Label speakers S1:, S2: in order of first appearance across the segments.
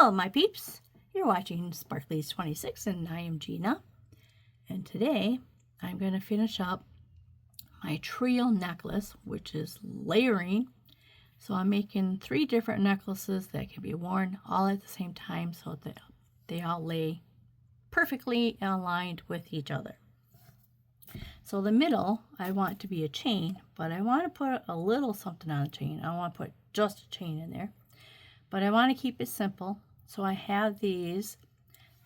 S1: Hello, my peeps. You're watching Sparkly's 26 and I am Gina. And today I'm going to finish up my trio necklace, which is layering. So I'm making 3 different necklaces that can be worn all at the same time so that they all lay perfectly aligned with each other. So the middle, I want to be a chain, but I want to put a little something on the chain. I don't want to put just a chain in there, but I want to keep it simple. So I have these.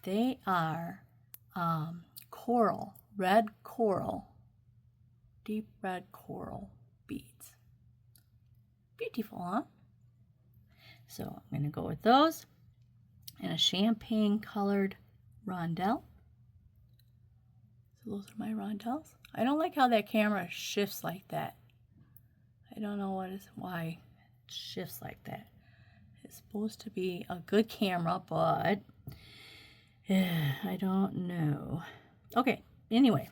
S1: They are coral, red coral, deep red coral beads. Beautiful, huh? So I'm going to go with those and a champagne colored rondelle. So those are my rondelles. I don't like how that camera shifts like that. I don't know why it shifts like that. It's supposed to be a good camera, but I don't know. Okay, anyway,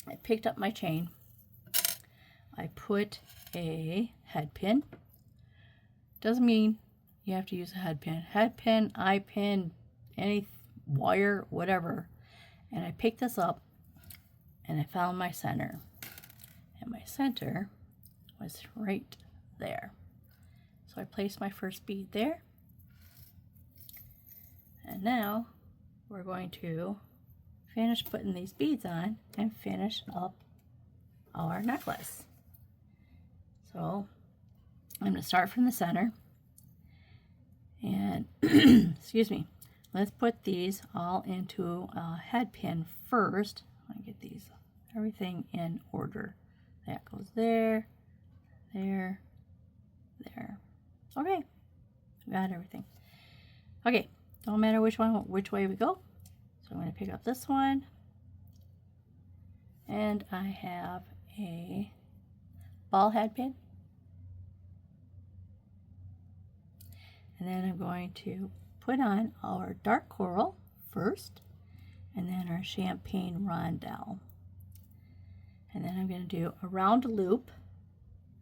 S1: I picked up my chain. I put a head pin. Doesn't mean you have to use a head pin. Head pin, eye pin, any wire, whatever. And I picked this up and I found my center. And my center was right there. So I placed my first bead there. And now we're going to finish putting these beads on and finish up our necklace. So I'm going to start from the center. And, excuse me, let's put these all into a head pin first. I want to get everything in order. That goes there, there, there. Okay, got everything. Okay, don't matter which way we go. So I'm going to pick up this one. And I have a ball head pin. And then I'm going to put on our dark coral first, and then our champagne rondelle. And then I'm going to do a round loop,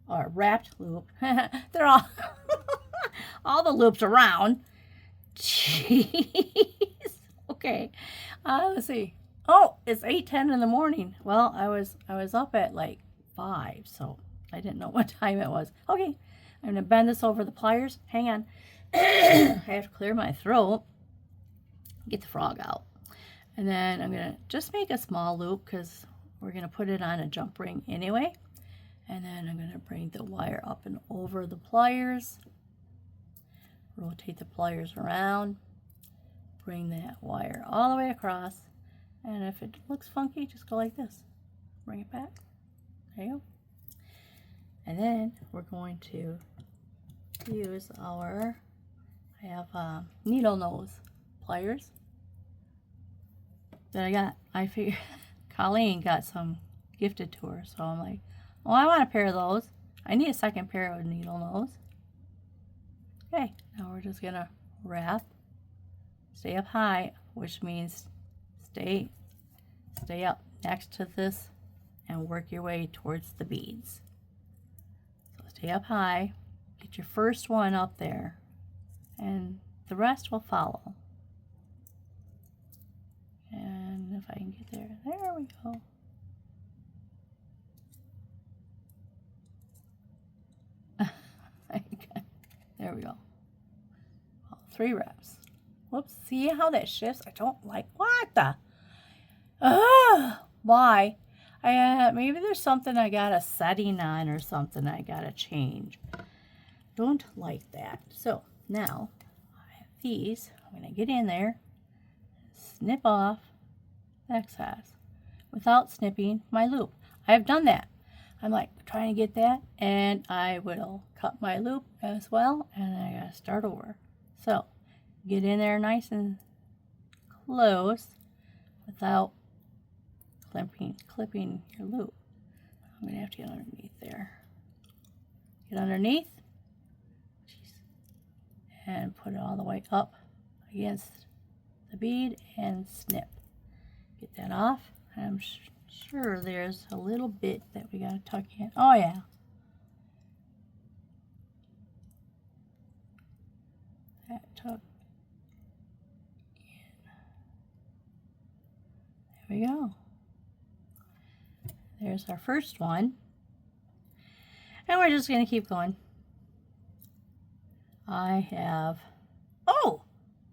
S1: or a wrapped loop. They're all the loops around. Jeez. Okay. Let's see. Oh, it's 8:10 in the morning. Well, I was up at like 5, so I didn't know what time it was. Okay. I'm going to bend this over the pliers. Hang on. I have to clear my throat. Get the frog out. And then I'm going to just make a small loop because we're going to put it on a jump ring anyway. And then I'm going to bring the wire up and over the pliers. Rotate the pliers around. Bring that wire all the way across. And if it looks funky, just go like this. Bring it back. There you go. And then we're going to use I have needle nose pliers that I got. I figured Colleen got some gifted to her, so I'm like, oh, I want a pair of those. I need a second pair of needle nose. Okay, now we're just gonna wrap, stay up high, which means stay up next to this and work your way towards the beads. So stay up high, get your first one up there, and the rest will follow. And if I can get there, there we go. There we go. All 3 wraps. Whoops. See how that shifts? I don't like. What the? Why? Maybe there's something I got a setting on or something I got to change. Don't like that. So now I have these. I'm going to get in there, snip off the excess without snipping my loop. I have done that. I'm like trying to get that, and I will cut my loop as well, and I gotta start over. So get in there nice and close without clipping your loop. I'm gonna have to get underneath there. Get underneath, and put it all the way up against the bead and snip. Get that off. I'm sure there's a little bit that we got to tuck in. Oh yeah. That tuck we go. There's our first one. And we're just going to keep going. I have, oh,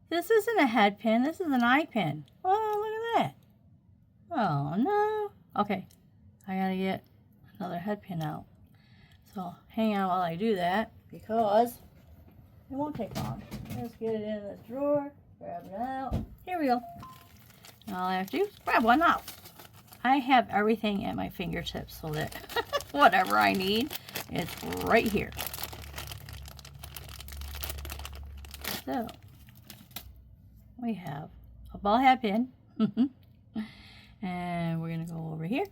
S1: this isn't a head pin. This is an eye pin. Oh, look at that. Oh, no. Okay, I got to get another head pin out. So hang on while I do that, because it won't take long. Let's get it in the drawer, grab it out. Here we go. All I have to do is grab one out. I have everything at my fingertips so that whatever I need, it's right here. So we have a ball head pin. And we're going to go over here.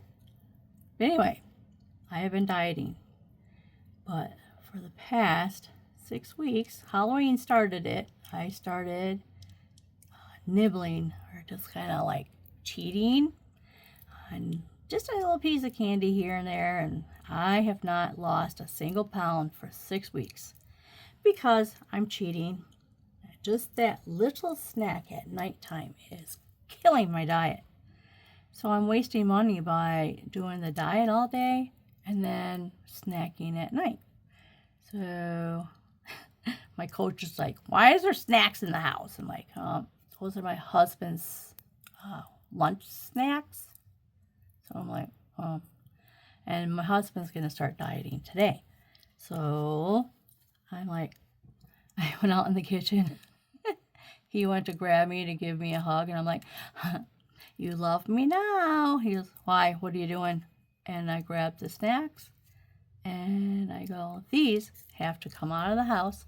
S1: But anyway, I have been dieting. But for the past 6 weeks, Halloween started it. I started nibbling, or just kind of like cheating on just a little piece of candy here and there. And I have not lost a single pound for 6 weeks because I'm cheating. Just that little snack at nighttime is killing my diet. So I'm wasting money by doing the diet all day and then snacking at night. So my coach is like, why is there snacks in the house? I'm like, those are my husband's lunch snacks. So I'm like, and my husband's going to start dieting today. So I'm like, I went out in the kitchen. He went to grab me to give me a hug. And I'm like, you love me now. He goes, why? What are you doing? And I grabbed the snacks. And I go, these have to come out of the house.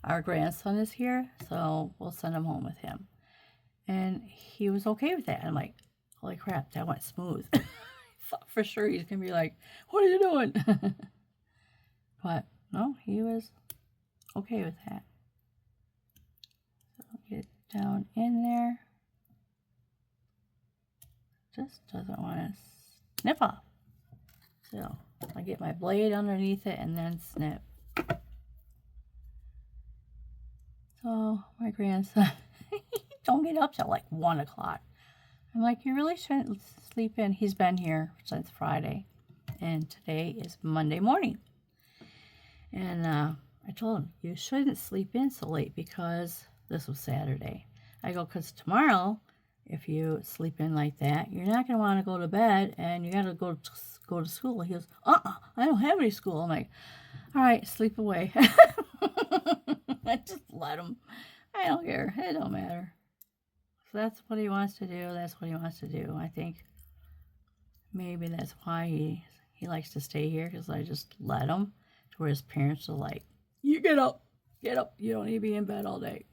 S1: Our grandson is here, so we'll send him home with him. And he was okay with that. I'm like, holy crap, that went smooth. I thought for sure he's going to be like, what are you doing? But no, he was okay with that. So get down in there. Just doesn't want to snip off. So I get my blade underneath it and then snip. So my grandson, don't get up till like 1 o'clock. I'm like, you really shouldn't sleep in. He's been here since Friday, and today is Monday morning. And I told him, you shouldn't sleep in so late, because this was Saturday. I go, because tomorrow, if you sleep in like that, you're not going to want to go to bed, and you got to go to school. He goes, I don't have any school. I'm like, all right, sleep away. I just let him. I don't care. It don't matter. So that's what he wants to do. That's what he wants to do. I think maybe that's why he likes to stay here, because I just let him, to where his parents are like, you get up. Get up. You don't need to be in bed all day.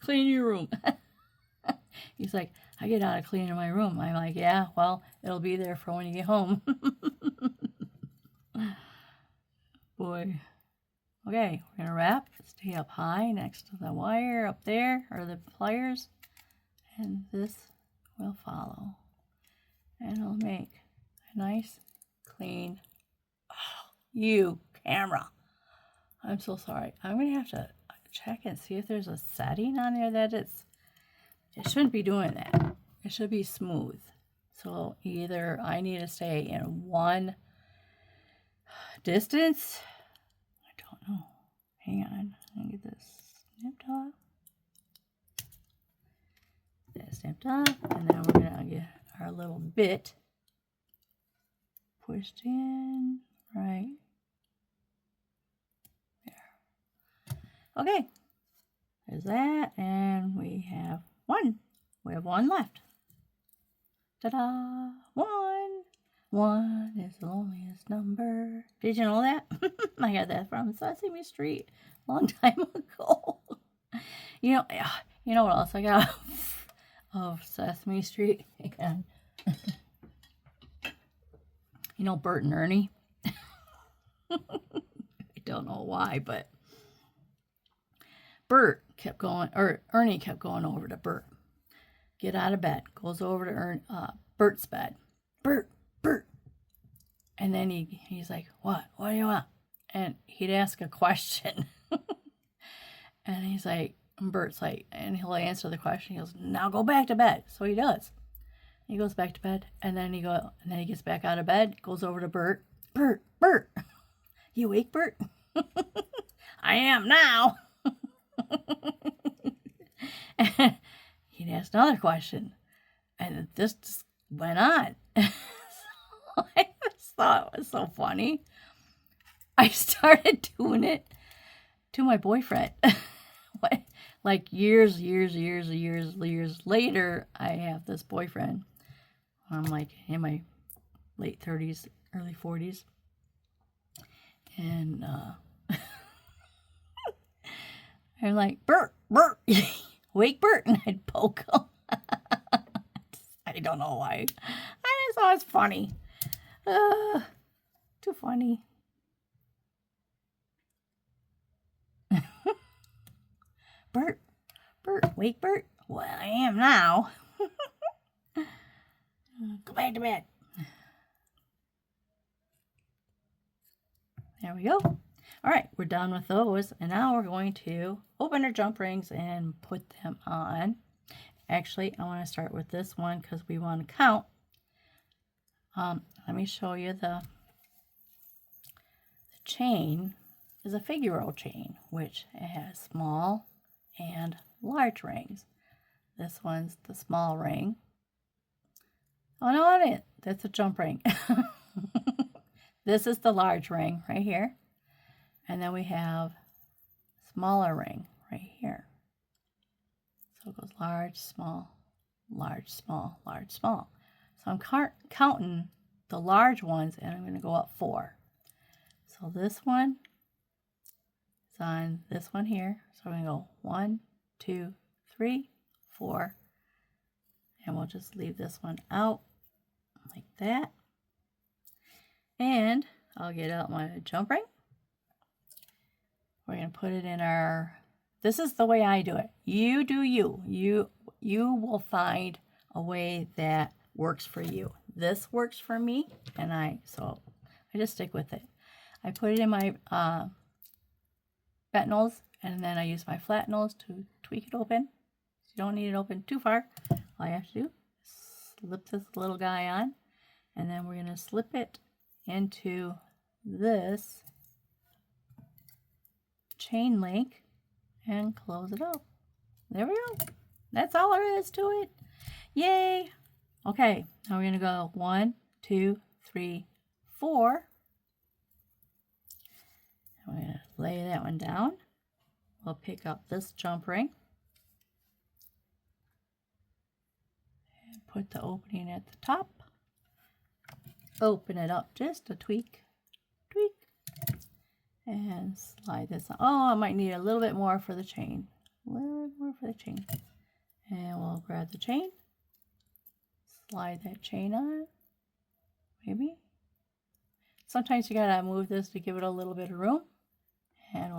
S1: Clean your room. He's like, I get out of cleaning my room. I'm like, yeah, well, it'll be there for when you get home. Boy. Okay, we're going to wrap. Stay up high next to the wire up there, or the pliers. And this will follow. And it'll make a nice, clean, you camera. I'm so sorry. I'm going to have to check and see if there's a setting on there that it shouldn't be doing that. It should be smooth. So either I need to stay in one distance. I don't know. Hang on. Let me get this snipped off. That snipped off. And then we're going to get our little bit pushed in right there. Okay. There's that. And we have one. We have one left. Ta-da! One. One is the loneliest number. Did you know that? I got that from Sesame Street a long time ago. You know what else I got of Sesame Street? And you know Bert and Ernie? I don't know why, but Ernie kept going over to Bert. Get out of bed. Goes over to Bert's bed. Bert. And then he's like, what? What do you want? And he'd ask a question. And he's like, And Bert's like, and he'll answer the question. He goes, now go back to bed. So he does. He goes back to bed, and then he gets back out of bed, goes over to Bert. Bert, you awake, Bert? I am now. And he'd ask another question, and this just went on. So I just thought it was so funny. I started doing it to my boyfriend. Like years later, I have this boyfriend. I'm like in my late 30s, early 40s. And I'm like, Bert, wake Bert. And I'd poke him. I don't know why. I just thought it was funny. Too funny. Bert, wake Bert. Well, I am now. Go back to bed. There we go. All right, we're done with those. And now we're going to open our jump rings and put them on. Actually, I want to start with this one because we want to count. Let me show you the chain is a figural chain, which has small and large rings. This one's the small ring. Oh, no, that's a jump ring. This is the large ring right here. And then we have smaller ring right here. So it goes large, small, large, small, large, small. So I'm counting the large ones, and I'm going to go up 4. So this one is on this one here. So I'm going to go 1, 2, 3, 4. And we'll just leave this one out like that. And I'll get out my jump ring. We're going to put it in our, this is the way I do it. You do you. You will find a way that works for you. This works for me, and so I just stick with it. I put it in my fentanyls, and then I use my flat nose to tweak it open. You don't need it open too far. All you have to do is slip this little guy on, and then we're going to slip it into this chain link and close it up. There we go. That's all there is to it. Yay! Okay, now we're going to go 1, 2, 3, 4. I'm going to lay that one down. We'll pick up this jump ring and put the opening at the top. Open it up just a tweak, and slide this on. Oh, I might need a little bit more for the chain. A little more for the chain. And we'll grab the chain, slide that chain on, maybe. Sometimes you gotta move this to give it a little bit of room. And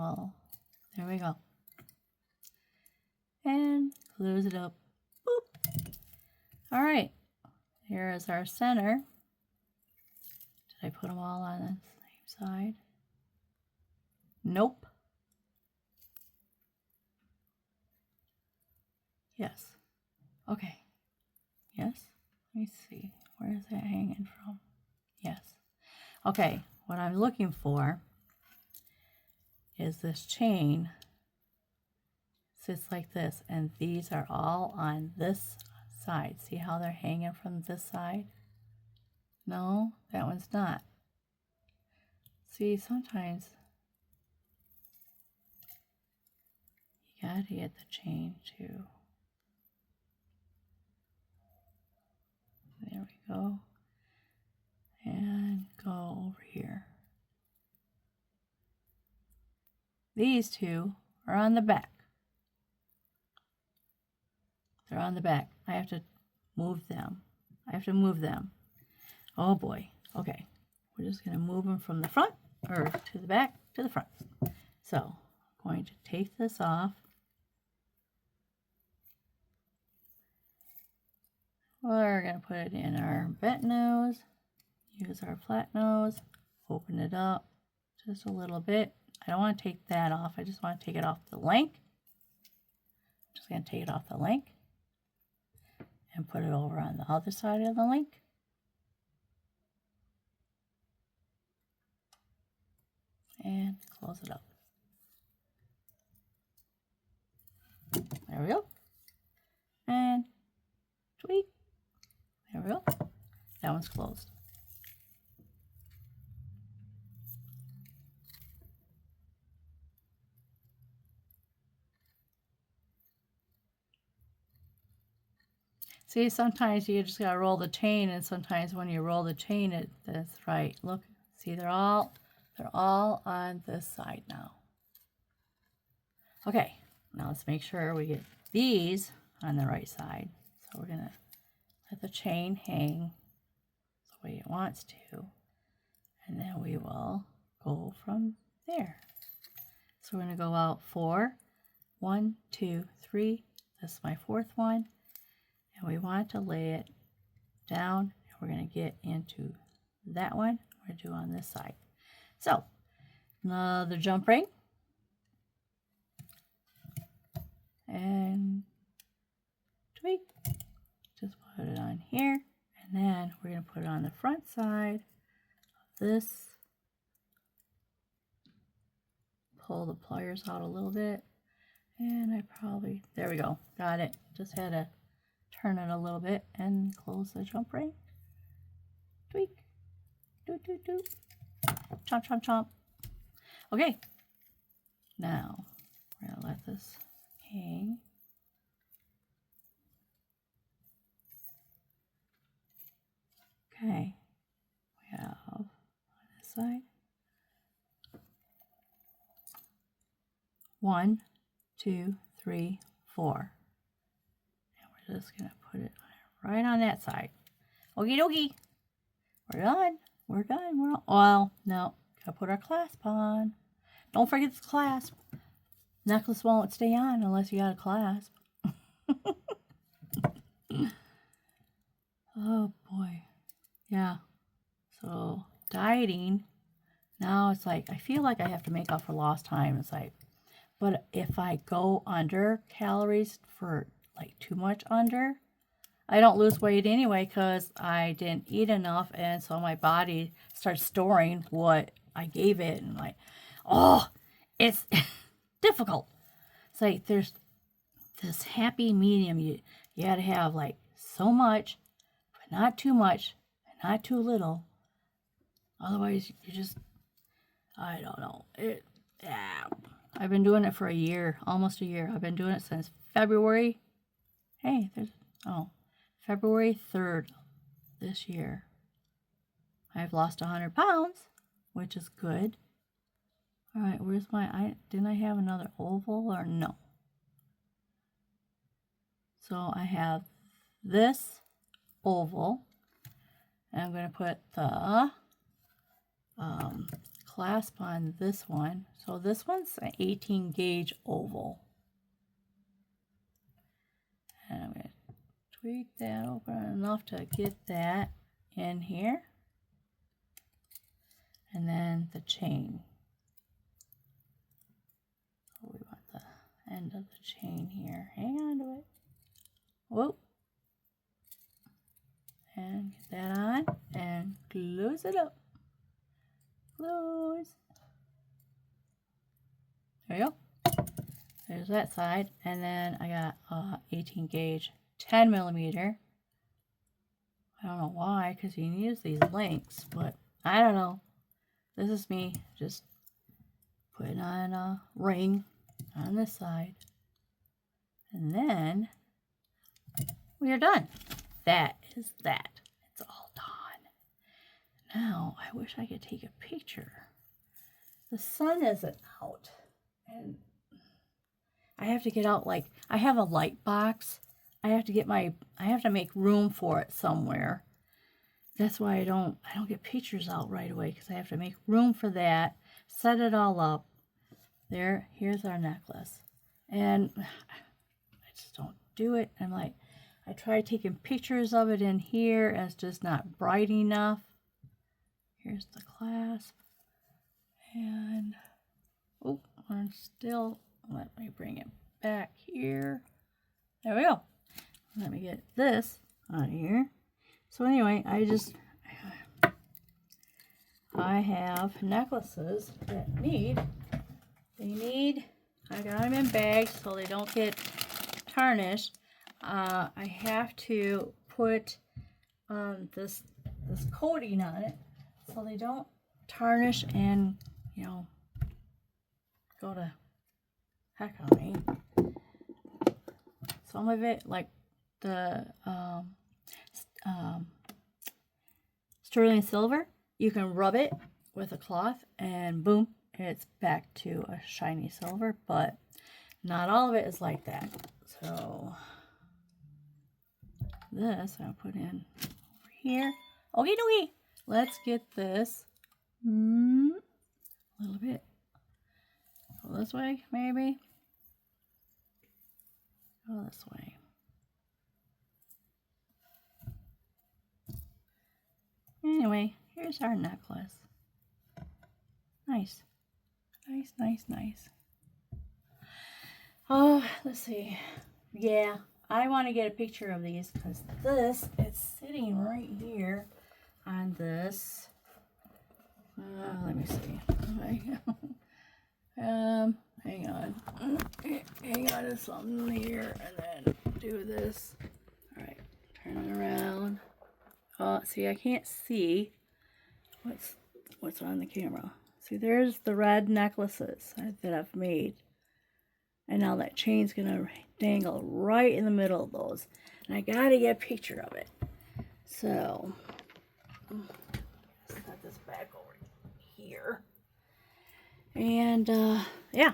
S1: there we go. And close it up. Boop. All right, here is our center. Did I put them all on the same side? Nope. Yes. Okay. Yes. Let me see. Where is that hanging from? Yes. Okay. What I'm looking for is this chain sits like this, and these are all on this side. See how they're hanging from this side? No, that one's not. See, sometimes you gotta get the chain too. There we go. And go over here. These two are on the back. They're on the back. I have to move them. Oh boy. Okay. We're just going to move them from the front, or to the back, to the front. So I'm going to take this off. We're going to put it in our bent nose. Use our flat nose. Open it up just a little bit. I don't want to take that off. I just want to take it off the length. Just going to take it off the link and put it over on the other side of the link. And close it up. There we go. And tweak. There we go. That one's closed. See, sometimes you just gotta roll the chain, and sometimes when you roll the chain, that's right. Look, see, they're all on this side now. Okay, now let's make sure we get these on the right side. So we're gonna let the chain hang the way it wants to, and then we will go from there. So we're gonna go out 4, 1, 2, 3. This is my 4th one, and we want to lay it down, and we're gonna get into that one. We're gonna do on this side. So another jump ring, and tweak. Just put it on here, and then we're going to put it on the front side of this. Pull the pliers out a little bit, and there we go, got it. Just had to turn it a little bit and close the jump ring. Tweak, doot, doot, doot. Chomp, chomp, chomp. Okay, now we're going to let this hang. Okay, we have on this side 1, 2, 3, 4, and we're just gonna put it right on that side. Okie dokie, we're done. We're done. Well, no, gotta put our clasp on. Don't forget the clasp. Necklace won't stay on unless you got a clasp. Oh boy. Yeah. So dieting, now it's like, I feel like I have to make up for lost time. It's like, but if I go under calories for like too much under, I don't lose weight anyway because I didn't eat enough, and so my body starts storing what I gave it, and like, oh, it's difficult. It's like there's this happy medium. You got to have like so much, but not too much, and not too little. Otherwise, you just, I don't know. I've been doing it for a year, almost a year. I've been doing it since February. Hey, February 3rd this year. I've lost 100 pounds, which is good. All right, where's didn't I have another oval or no? So I have this oval, and I'm going to put the clasp on this one. So this one's an 18 gauge oval. And I'm going to tweak that open enough to get that in here. And then the chain. So we want the end of the chain here. Hang on to it. Whoa. And get that on and close it up. Close. There you go. There's that side. And then I got 18 gauge 10 millimeter. I don't know why, because you can use these links, but I don't know. This is me just putting on a ring on this side. And then we are done. That is that. It's all done. Now, I wish I could take a picture. The sun isn't out. And I have to get out, like, I have a light box. I have to make room for it somewhere. That's why I don't get pictures out right away, because I have to make room for that, set it all up. Here's our necklace. And I just don't do it. I'm like, I try taking pictures of it in here, and it's just not bright enough. Here's the clasp. And, oh, I'm still, let me bring it back here. there we go. Let me get this out of here. So anyway, I have necklaces that I got them in bags so they don't get tarnished. I have to put this coating on it so they don't tarnish and, you know, go to heck on me. Some of it, like the sterling silver, you can rub it with a cloth and boom, it's back to a shiny silver, but not all of it is like that. So this I'll put in over here. Okay, dokie. Let's get this a little bit. Go this way, maybe. Go this way. Anyway, here's our necklace. Nice. Nice, nice, nice. Oh, let's see. Yeah, I want to get a picture of these because this is sitting right here on this. Let me see. Hang on. Hang on to something here and then do this. All right, turn it around. See, I can't see what's on the camera. See, there's the red necklaces that I've made. And now that chain's gonna dangle right in the middle of those. And I gotta get a picture of it. So, set this back over here. And, yeah,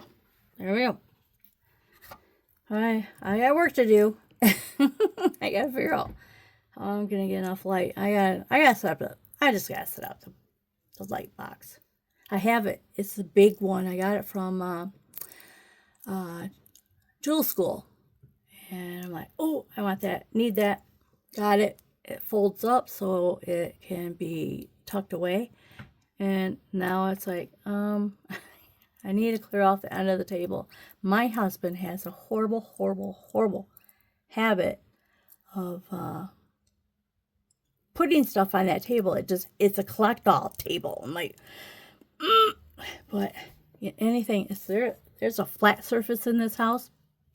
S1: there we go. I got work to do. I gotta figure out how I'm gonna get enough light. I gotta set up I just gotta set up the light box. I have it. It's the big one. I got it from jewel school. And I'm like, oh, I want that. Need that. Got it. It folds up so it can be tucked away. And now it's like, I need to clear off the end of the table. My husband has a horrible, horrible, horrible habit of putting stuff on that table. It's a collect-all table. I'm like, but anything, there's a flat surface in this house,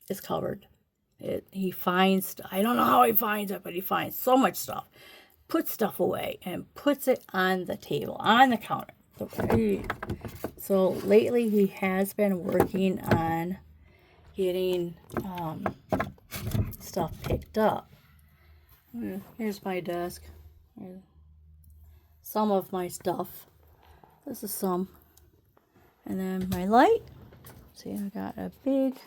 S1: it's covered. He finds, I don't know how he finds it, but he finds so much stuff. Puts stuff away and puts it on the table, on the counter. So lately he has been working on getting stuff picked up. Here's my desk. Some of my stuff. This is some. And then my light. See, I got a big,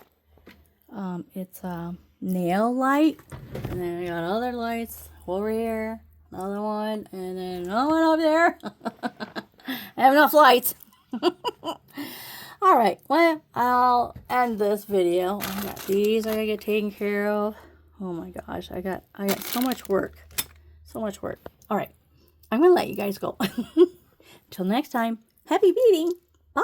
S1: it's a nail light. And then I got other lights over here. Another one. And then another one over there. I have enough lights. Alright, well, I'll end this video. I got these I gotta get taken care of. Oh my gosh, I got so much work. So much work. Alright, I'm gonna let you guys go. Until next time, happy beading. Bye.